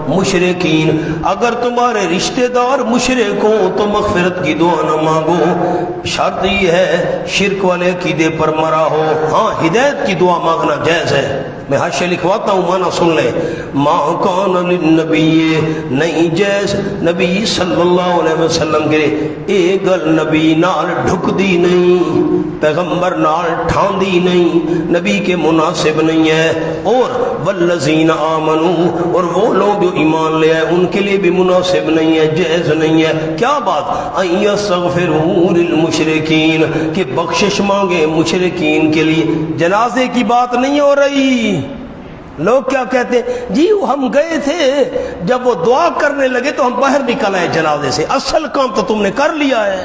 مشرکین، اگر تمہارے رشتہ دار مشرک ہوں تو مغفرت کی دعا نہ مانگو، شرط یہ ہے شرک والے عقیدے پر مرا ہو۔ ہاں ہدایت کی دعا مانگنا جائز ہے، میں حاشیہ لکھواتا ہوں، معنی سن لیں۔ ما کان للنبی، نہیں جیز نبی صلی اللہ علیہ وسلم کے اے گل نبی نال ڈھک دی نہیں، پیغمبر نال ٹھان دی نہیں، نبی کے مناسب نہیں ہے، اور والذین آمنوا، اور وہ لوگ جو ایمان لے آئے ان کے لیے بھی مناسب نہیں ہے، جائز نہیں ہے۔ کیا بات؟ ان یستغفروا للمشرکین، کہ بخشش مانگے مشرکین کے لیے۔ جنازے کی بات نہیں ہو رہی۔ لوگ کیا کہتے ہیں جی ہم گئے تھے، جب وہ دعا کرنے لگے تو ہم باہر نکل آئے جنازے سے، اصل کام تو تم نے کر لیا ہے۔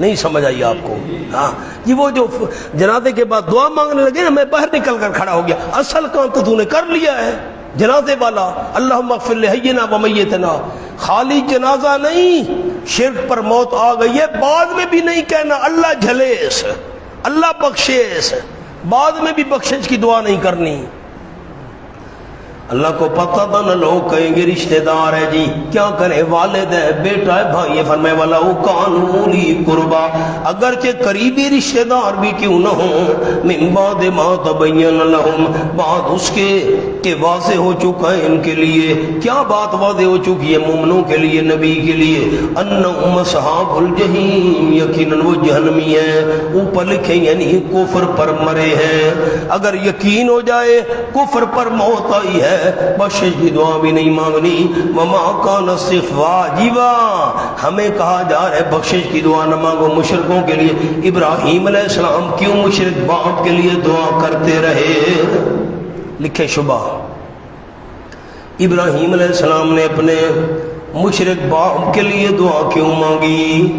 نہیں سمجھ آئی آپ کو؟ ہاں جی، وہ جو جنازے کے بعد دعا مانگنے لگے نا، میں باہر نکل کر کھڑا ہو گیا، اصل کام تو تو نے کر لیا ہے جنازے والا۔ اللہم اغفر لحینا و میتنا، خالی جنازہ نہیں، شرک پر موت آ گئی ہے، بعد میں بھی نہیں کہنا اللہ جھلیس، اللہ بخشیس، بعد میں بھی بخشش کی دعا نہیں کرنی۔ اللہ کو پتہ تھا نہ، لوگ کہیں گے رشتہ دار ہے جی، کیا کریں، والد ہے، بیٹا ہے، بھائی ہے، فرمائے والا وہ قانونی قربا، اگرچہ قریبی رشتہ دار بھی کیوں نہ ہوں، من بعد ما تبین لہم، بعد اس کے کہ واضح ہو چکا ہے ان کے لیے۔ کیا بات واضح ہو چکی ہے مومنوں کے لیے، نبی کے لیے؟ انہم اصحاب الجحیم، یقیناً وہ جہنمی ہیں۔ اوپر لکھیں یعنی کفر پر مرے ہیں۔ اگر یقین ہو جائے کفر پر موت آئی ہے، بخشش کی دعا بھی نہیں مانگنی۔ وما کان واجبا، ہمیں کہا جا رہا ہے بخشش کی دعا نہ مانگو مشرکوں کے لیے۔ ابراہیم علیہ السلام کیوں مشرک باپ کے لیے دعا کرتے رہے؟ لکھے شبہ، ابراہیم علیہ السلام نے اپنے مشرک باپ کے لیے دعا کیوں مانگی؟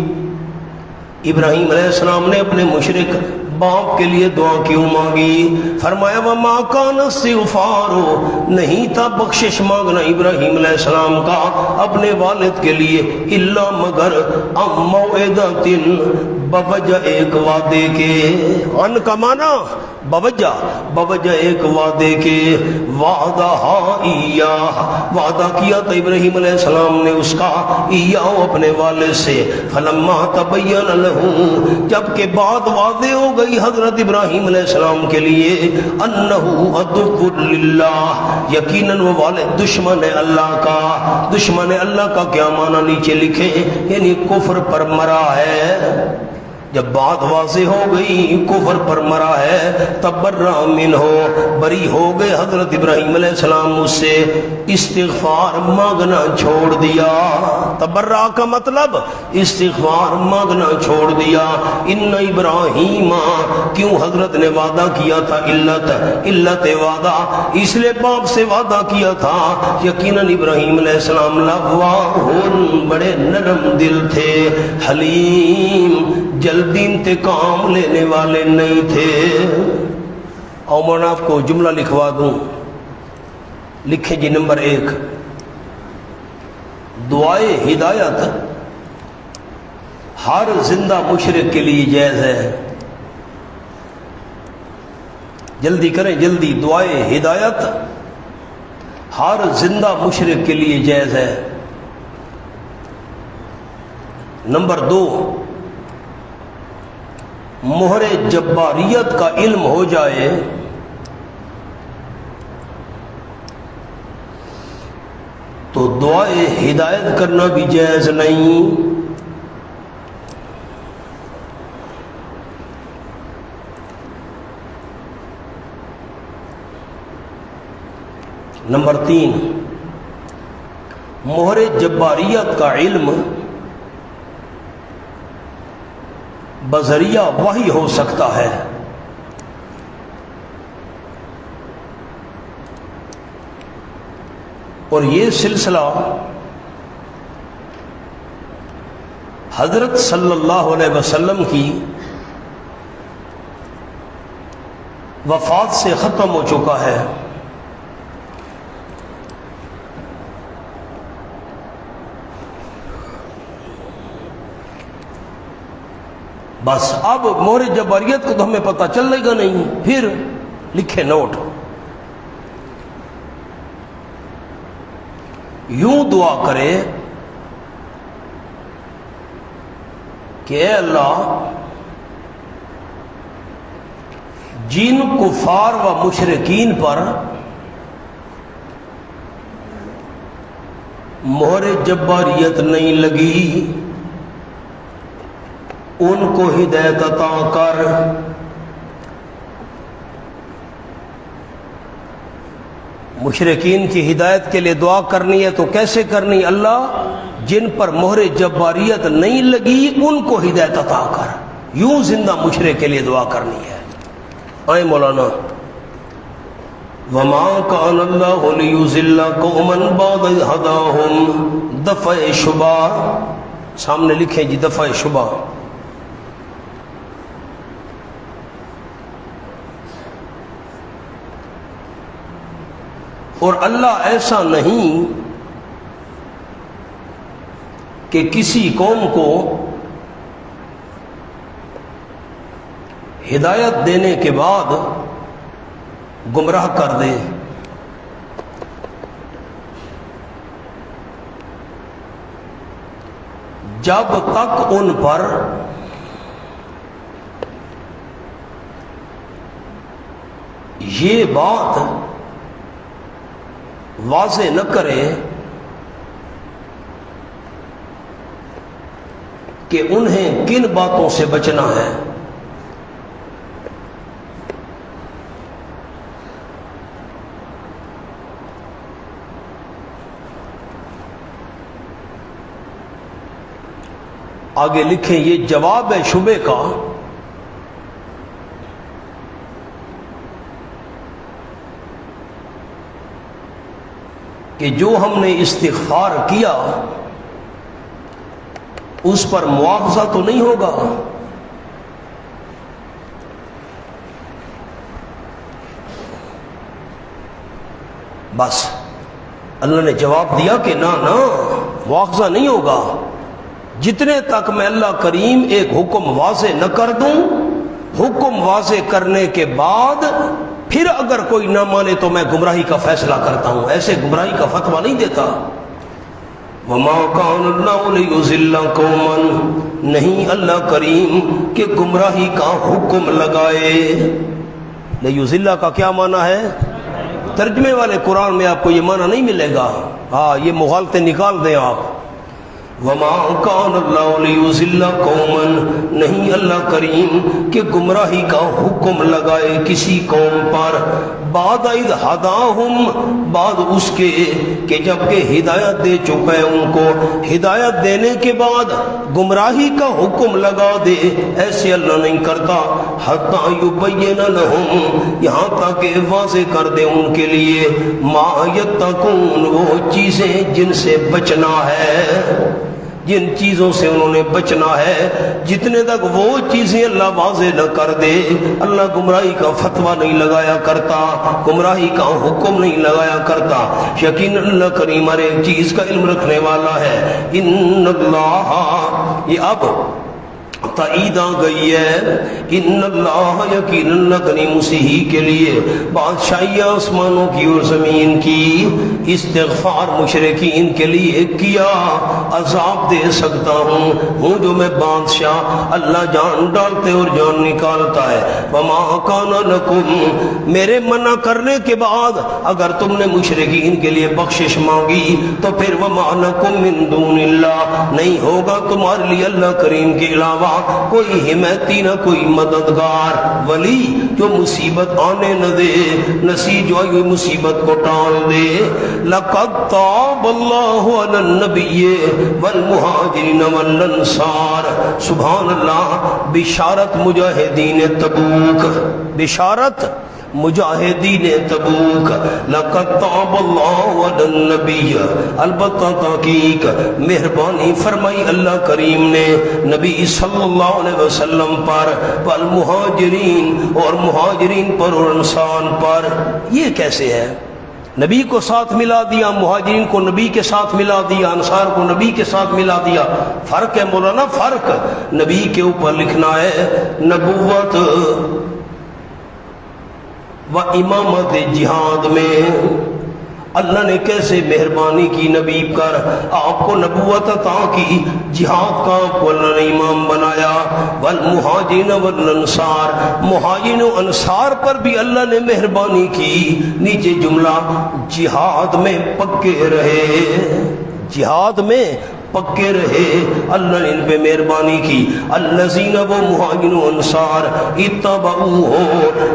ابراہیم علیہ السلام نے اپنے مشرک باپ کے لیے دعا کیوں مانگی؟ فرمایا وما کان استغفار، نہیں تھا بخشش مانگنا ابراہیم علیہ السلام کا اپنے والد کے لیے، الا مگر ام موعدۃ، بوجہ ایک وعدے کے، ان کا معنی بوجہ ایک وعدے کے، وعدہ وعدہ کیا تھا ابراہیم علیہ السلام نے اس کا، اپنے والد سے، فلما تبین لہ، جبکہ بات واضح ہو گئی حضرت ابراہیم علیہ السلام کے لیے، انہ عدو للہ، یقیناً وہ والد دشمن ہے اللہ کا۔ دشمن اللہ کا کیا معنی نیچے لکھیں، یعنی کفر پر مرا ہے۔ جب بات واضح ہو گئی کفر پر مرا ہے، تبرأ منہ، بری ہو گئے حضرت ابراہیم علیہ السلام اس سے، استغفار مانگنا چھوڑ دیا۔ تبرأ کا مطلب استغفار مانگنا چھوڑ دیا۔ ان ابراہیم، کیوں حضرت نے وعدہ کیا تھا، علت وعدہ، اس لیے باپ سے وعدہ کیا تھا، یقیناً ابراہیم علیہ السلام لواہ، بڑے نرم دل تھے، حلیم، جلدی انتقام لینے والے نہیں تھے۔ اور میں آپ کو جملہ لکھوا دوں، لکھیں جی نمبر 1، دعائے ہدایت ہر زندہ مشرک کے لیے جائز ہے۔ جلدی کریں جلدی، دعائے ہدایت ہر زندہ مشرک کے لیے جائز ہے۔ نمبر 2، مہر جباریت کا علم ہو جائے تو دعائے ہدایت کرنا بھی جائز نہیں۔ نمبر 3، مہر جباریت کا علم بذریعہ وحی ہو سکتا ہے۔ اور یہ سلسلہ حضرت صلی اللہ علیہ وسلم کی وفات سے ختم ہو چکا ہے۔ بس اب مہر جباریت کو تو ہمیں پتہ چلے گا نہیں، پھر لکھے نوٹ، یوں دعا کرے کہ اے اللہ جن کفار و مشرکین پر مہر جباریت نہیں لگی ان کو ہدایت عطا کر، مشرکین کی ہدایت کے لیے دعا کرنی ہے تو کیسے کرنی؟ اللہ جن پر مہر جباریت نہیں لگی ان کو ہدایت عطا کر، یوں زندہ مشرک کے لیے دعا کرنی ہے۔ آئے مولانا وما كان الله ليضل قوما بعد إذ هداهم دفع شبہ، سامنے لکھیں جی دفع شبہ۔ اور اللہ ایسا نہیں کہ کسی قوم کو ہدایت دینے کے بعد گمراہ کر دے۔ جب تک ان پر یہ بات واضح نہ کرے کہ انہیں کن باتوں سے بچنا ہے، آگے لکھیں یہ جواب ہے شبے کا کہ جو ہم نے استغفار کیا اس پر مواخذہ تو نہیں ہوگا، بس اللہ نے جواب دیا کہ نہ مواخذہ نہیں ہوگا جتنے تک میں اللہ کریم ایک حکم واضح نہ کر دوں، حکم واضح کرنے کے بعد پھر اگر کوئی نہ مانے تو میں گمراہی کا فیصلہ کرتا ہوں، ایسے گمراہی کا فتویٰ نہیں دیتا۔ وما كان الله ليضل قوما، نہیں اللہ کریم کہ گمراہی کا حکم لگائے۔ لیضل کا کیا معنی ہے؟ ترجمے والے قرآن میں آپ کو یہ معنی نہیں ملے گا، ہاں یہ مغالطے نکال دیں آپ۔ وما كان الله ليضل قوما، نہیں اللہ کریم کہ گمراہی کا حکم لگائے کسی قوم پر، بعد اذ ہداہم، بعد اس کے کہ جب کہ ہدایت دے چکا ہے ان کو، ہدایت دینے کے بعد گمراہی کا حکم لگا دے، ایسے اللہ نہیں کرتا۔ حتی یبین لہم، یہاں تک واضح کر دے ان کے لیے، ما یتقون، وہ چیزیں جن سے بچنا ہے، جن چیزوں سے انہوں نے بچنا ہے، جتنے تک وہ چیزیں اللہ واضح نہ کر دے اللہ گمراہی کا فتویٰ نہیں لگایا کرتا، گمراہی کا حکم نہیں لگایا کرتا۔ یقین اللہ کریم ہر ایک چیز کا علم رکھنے والا ہے۔ ان اللہ، یہ اب تائید آ گئی ہے، ان اللہ، یقین اللہ کریم اسی ہی کے لیے بادشاہی آسمانوں کی اور زمین کی، استغفار مشرکین کے لیے کیا، عذاب دے سکتا ہوں جو میں بادشاہ، اللہ جان ڈالتے اور جان نکالتا ہے۔ وما کان لکم، میرے منع کرنے کے بعد اگر تم نے مشرکین کے لیے بخشش مانگی تو پھر وما لکم من دون اللہ، نہیں ہوگا تمہارے لیے اللہ کریم کے علاوہ کوئی حمایتی نہ کوئی مددگار، ولی جو مصیبت آنے نہ دے، نسی جو آئی مصیبت کو ٹال دے۔ لقد تاب اللہ علی النبی والمہاجرین والانصار، سبحان اللہ، بشارت مجاہدین تبوک، بشارت مجاہدین تبوک۔ لقد تاب اللہ علی النبی، البتہ تحقیق مہربانی فرمائی اللہ کریم نے نبی صلی اللہ علیہ وسلم پر، والمہاجرین، اور مہاجرین پر اور انصار پر۔ یہ کیسے ہے؟ نبی کو ساتھ ملا دیا، مہاجرین کو نبی کے ساتھ ملا دیا، انصار کو نبی کے ساتھ ملا دیا۔ فرق ہے مولانا، فرق نبی کے اوپر لکھنا ہے نبوت و امامت جہاد میں، اللہ نے کیسے مہربانی کی نبی پر، آپ کو نبوت عطا کی، جہاد کا آپ کو اللہ نے امام بنایا، والمہاجرین والانصار، مہاجرین و انصار پر بھی اللہ نے مہربانی کی۔ نیچے جملہ جہاد میں پکے رہے، جہاد میں پکے رہے، اللہ نے ان پہ مہربانی کی۔ الذین، وہ مہاجرین و انصار، اتبعوہ،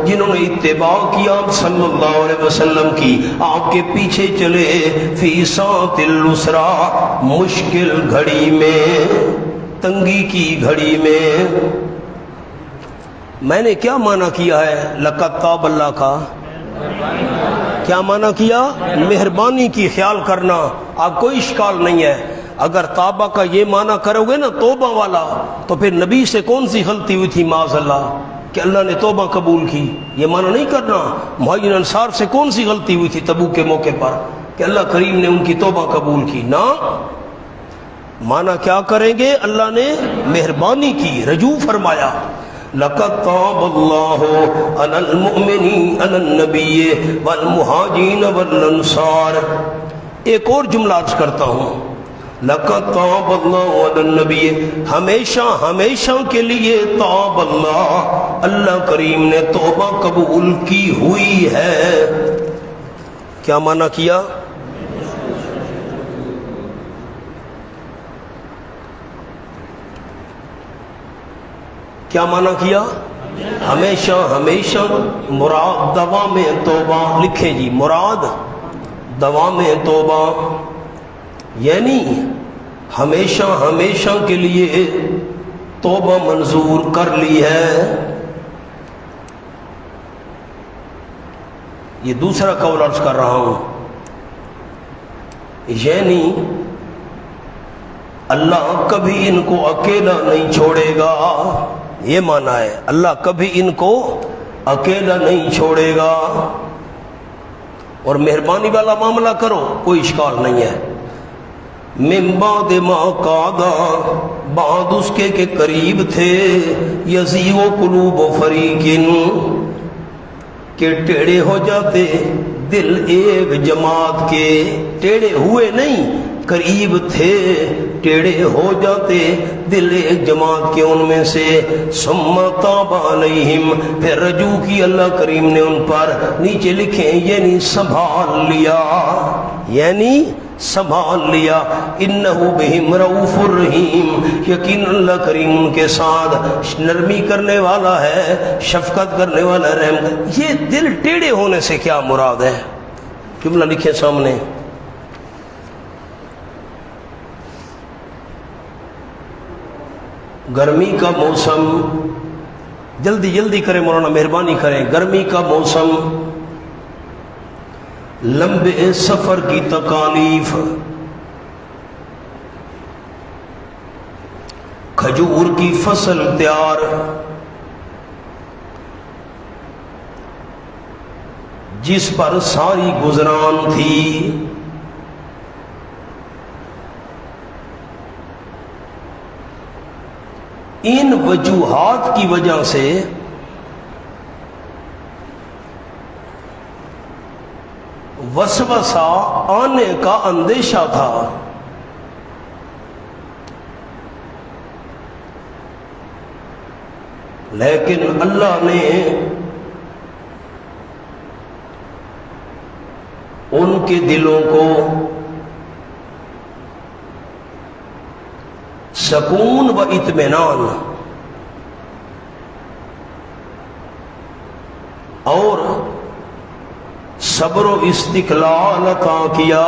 جنہوں نے اتباع کیا آپ صلی اللہ علیہ وسلم کی، آپ کے پیچھے چلے، فی ساعۃ العسرا، مشکل گھڑی میں، تنگی کی گھڑی میں نے کیا معنی کیا ہے لقد تاب اللہ کا؟ کیا معنی کیا؟ مہربانی کی، خیال کرنا۔ آپ کوئی اشکال نہیں ہے، اگر توبہ کا یہ معنی کرو گے نا توبہ والا، تو پھر نبی سے کون سی غلطی ہوئی تھی معاذ اللہ کہ اللہ نے توبہ قبول کی، یہ معنی نہیں کرنا۔ مہاجرین انصار سے کون سی غلطی ہوئی تھی تبوک کے موقع پر کہ اللہ کریم نے ان کی توبہ قبول کی؟ نہ، معنی کیا کریں گے؟ اللہ نے مہربانی کی، رجوع فرمایا۔ لقد تاب اللہ علی المؤمنین، علی النبی والمہاجرین والانصار۔ ایک اور جملہ عرض کرتا ہوں، لقد تاب اللہ علی النبی، ہمیشہ ہمیشہ کے لیے تاب اللہ، اللہ کریم نے توبہ قبول کی ہوئی ہے۔ کیا معنی کیا؟ کیا معنی کیا؟ ہمیشہ ہمیشہ، مراد دوام توبہ، لکھیں جی، مراد دوام توبہ، یعنی ہمیشہ ہمیشہ کے لیے توبہ منظور کر لی ہے۔ یہ دوسرا قول عرض کر رہا ہوں، یعنی اللہ کبھی ان کو اکیلا نہیں چھوڑے گا، یہ معنی ہے، اللہ کبھی ان کو اکیلا نہیں چھوڑے گا، اور مہربانی والا معاملہ کرو، کوئی اشکال نہیں ہے۔ من بعد ما قادا، بعد اس کے قریب تھے، یزیغ قلوب فریقن، کہ ٹیڑے ہو جاتے دل ایک جماعت کے، ٹیڑے ہوئے نہیں، قریب تھے ٹیڑے ہو جاتے دل ایک جماعت کے ان میں سے، ثم تاب علیہم، پھر رجوع کی اللہ کریم نے ان پر۔ نیچے لکھیں یعنی سنبھال لیا، یعنی سنبھال لیا، انہ بہم رؤوف الرحیم، یقین اللہ کریم ان کے ساتھ نرمی کرنے والا ہے، شفقت کرنے والا، رحم۔ یہ دل ٹیڑے ہونے سے کیا مراد ہے؟ جملہ لکھیں سامنے، گرمی کا موسم، جلدی جلدی کریں مولانا، مہربانی کریں، گرمی کا موسم، لمبے سفر کی تکالیف، کھجور کی فصل تیار، جس پر ساری گزران تھی، ان وجوہات کی وجہ سے وسوسہ آنے کا اندیشہ تھا، لیکن اللہ نے ان کے دلوں کو سکون و اطمینان اور صبر و استقلال عطا کیا۔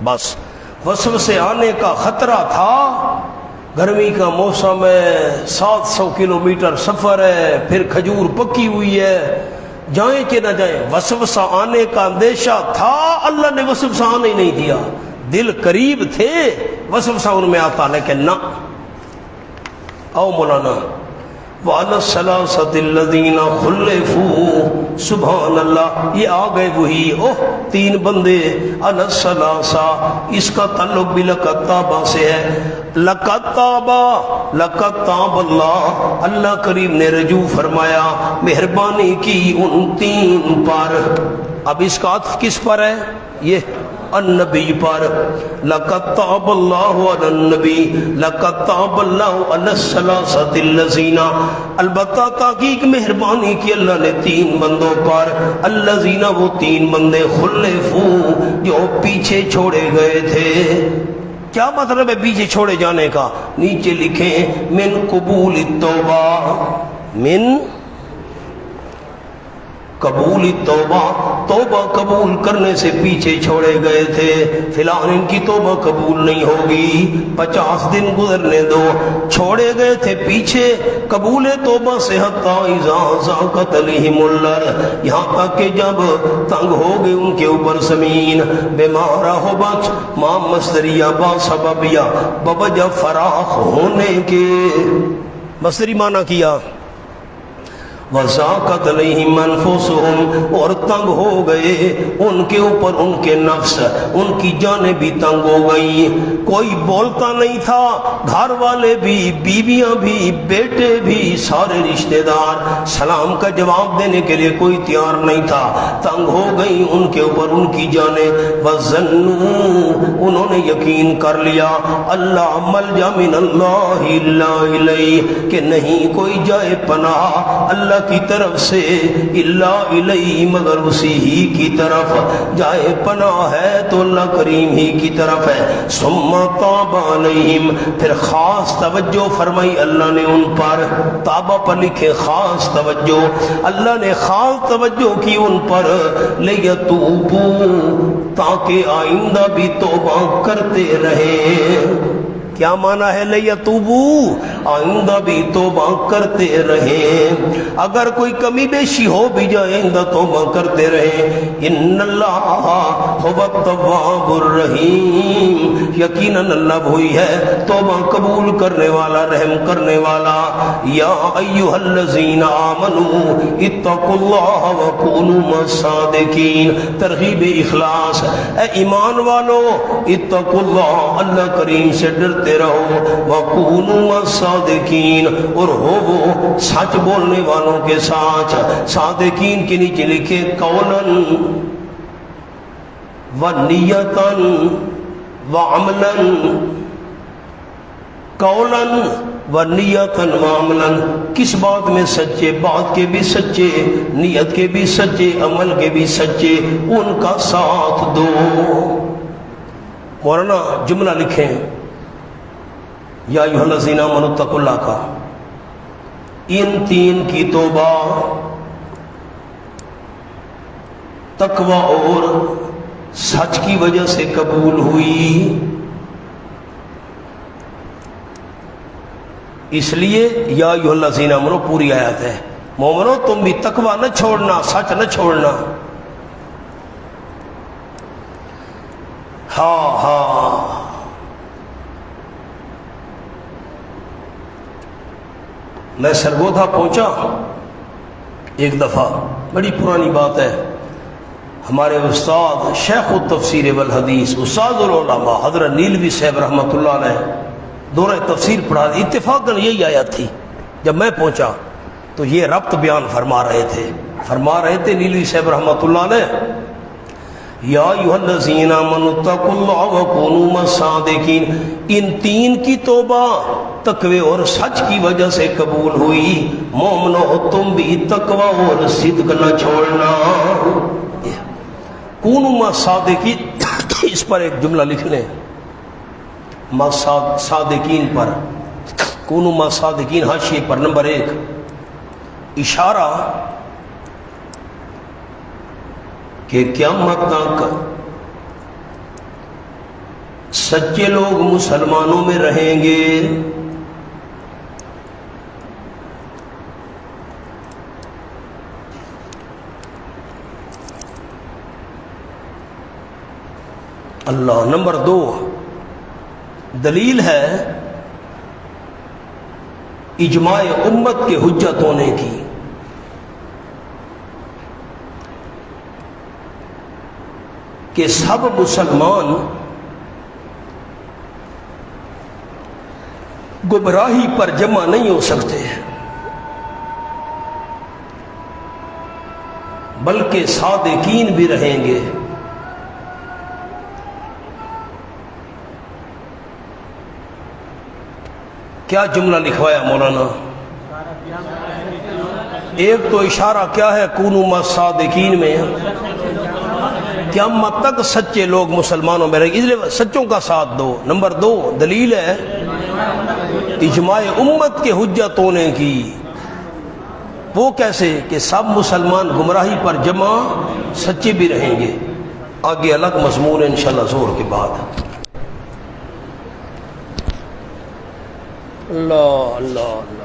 بس وسوسے آنے کا خطرہ تھا، گرمی کا موسم ہے، 700 کلومیٹر سفر ہے، پھر کھجور پکی ہوئی ہے، جائیں کہ نہ جائیں، وسوسہ آنے کا اندیشہ تھا، اللہ نے وسوسہ آنے ہی نہیں دیا، دل قریب تھے، وسوسہ ان میں آتا، لیکن نہ۔ آؤ مولانا، وعلى الثلاثة الذين خلفوا سبحان اللہ، یہ آ گئے وہی تین بندے علی الثلاثہ، اس کا تعلق بھی لقد تاب سے ہے۔ لقد تاب اللہ، اللہ کریم نے رجوع فرمایا، مہربانی کی ان تین پر۔ اب اس کا عطف کس پر ہے؟ یہ النبی پر۔ لقد تاب اللہ علی النبی، لقد تاب اللہ علی الثلاثۃ الذین، البتہ تحقیق مہربانی کی اللہ نے تین بندوں پر، الذین وہ تین بندے، خلفوا جو پیچھے چھوڑے گئے تھے۔ کیا مطلب ہے پیچھے چھوڑے جانے کا؟ نیچے لکھیں من قبول التوبہ، من قبول توبہ، توبہ قبول کرنے سے پیچھے چھوڑے گئے تھے۔ فی الحال ان کی توبہ قبول نہیں ہوگی، 50 دن گزرنے دو، چھوڑے گئے تھے پیچھے قبول توبہ سے، حتی اذا ضاقت علیہم الارض، یہاں تک کہ جب تنگ ہو گئے ان کے اوپر زمین، بما رحبت، ما مصدریہ با سببیہ، بوجہ فراخ ہونے کے، مصدری معنی کیا وَضَاقَتْ عَلَيْهِمْ أَنفُسُهُمْ، اور تنگ ہو گئے ان کے اوپر ان کے نفس، ان کی جانیں بھی تنگ ہو گئی، کوئی بولتا نہیں تھا، گھر والے بھی، بیویاں بھی، بیٹے بھی، سارے رشتہ دار، سلام کا جواب دینے کے لیے کوئی تیار نہیں تھا، تنگ ہو گئی ان کے اوپر ان کی جانیں۔ وَظَنُّوا، انہوں نے یقین کر لیا، اللہ ملجا من اللہ الا الیہ، کہ نہیں کوئی جائے پناہ اللہ کی طرف سے الا الیہ، مگر اسی ہی کی طرف، جائے پناہ ہے تو اللہ کریم ہی کی طرف ہے۔ ثم تاب علیہم، پھر خاص توجہ فرمائی اللہ نے ان پر، تابہ پر لکھے خاص توجہ، اللہ نے خاص توجہ کی ان پر، لیتوبوا، تاکہ آئندہ بھی توبہ کرتے رہیں۔ کیا معنی ہے لیتوبوا؟ آئندہ بھی توبہ کرتے رہیں، اگر کوئی کمی بیشی ہو بھی جائے آئندہ توبہ کرتے رہیں۔ ان اللہ هو التواب الرحیم، یقیناً اللہ وہی ہے توبہ قبول کرنے والا، رحم کرنے والا۔ یا ایھا الذین آمنوا اتقوا اللہ وکونوا مع الصادقین، ترغیب اخلاص، اے ایمان والو اتقوا اللہ، اللہ کریم سے ڈرتے رہو، وَقُونُوا مَعَ الصَّادِقِينَ، اور ہو وہ سچ بولنے والوں کے ساتھ۔ صادقین کے نیچے لکھے قولاً وَنِيَّةً وَعَمْلًا، قولاً وَنِيَّةً وَعَمْلًا، کس بات میں سچے، بات کے بھی سچے، نیت کے بھی سچے، عمل کے بھی سچے، ان کا ساتھ دو۔ مولانا جملہ لکھیں یا ایھا الذین آمنوا اتقوا اللہ کا، ان تین کی توبہ تقوی اور سچ کی وجہ سے قبول ہوئی، اس لیے یا ایھا الذین آمنوا پوری آیت ہے، مومنو تم بھی تقوی نہ چھوڑنا، سچ نہ چھوڑنا۔ ہاں میں سرگودھا پہنچا ایک دفعہ، بڑی پرانی بات ہے، ہمارے استاد شیخ التفسیر والحدیث استاد العلماء حضرت نیلوی صاحب رحمۃ اللہ علیہ دورہ تفسیر پڑھا، اتفاقاً یہی آیت تھی، جب میں پہنچا تو یہ ربط بیان فرما رہے تھے نیلوی صاحب رحمۃ اللہ علیہ، یا ایھا الذین آمنوا اتقوا اللہ وکونوا مع الصادقین، ان تین کی توبہ تقوی اور سچ کی وجہ سے قبول ہوئی، مومنو تم بھی تقوی اور صدق نہ چھوڑنا۔ کونوا مع الصادقین، اس پر ایک جملہ لکھ لیں، مع صادقین پر، کونوا مع الصادقین حاشیے پر نمبر 1، اشارہ کہ قیامت تک سچے لوگ مسلمانوں میں رہیں گے، اللہ۔ نمبر 2 دلیل ہے اجماع امت کے حجت ہونے کی۔ کہ سب مسلمان گمراہی پر جمع نہیں ہو سکتے، بلکہ صادقین بھی رہیں گے۔ کیا جملہ لکھوایا مولانا؟ ایک تو اشارہ کیا ہے کونوا مع الصادقین میں، قیامت تک سچے لوگ مسلمانوں میں رہیں گے، اس لیے سچوں کا ساتھ دو۔ نمبر دو دلیل ہے اجماع امت کے حجت ہونے کی۔ وہ کیسے؟ کہ سب مسلمان گمراہی پر جمع سچے بھی رہیں گے۔ آگے الگ مضمون ہے انشاءاللہ ظہر کے بعد۔ اللہ اللہ اللہ۔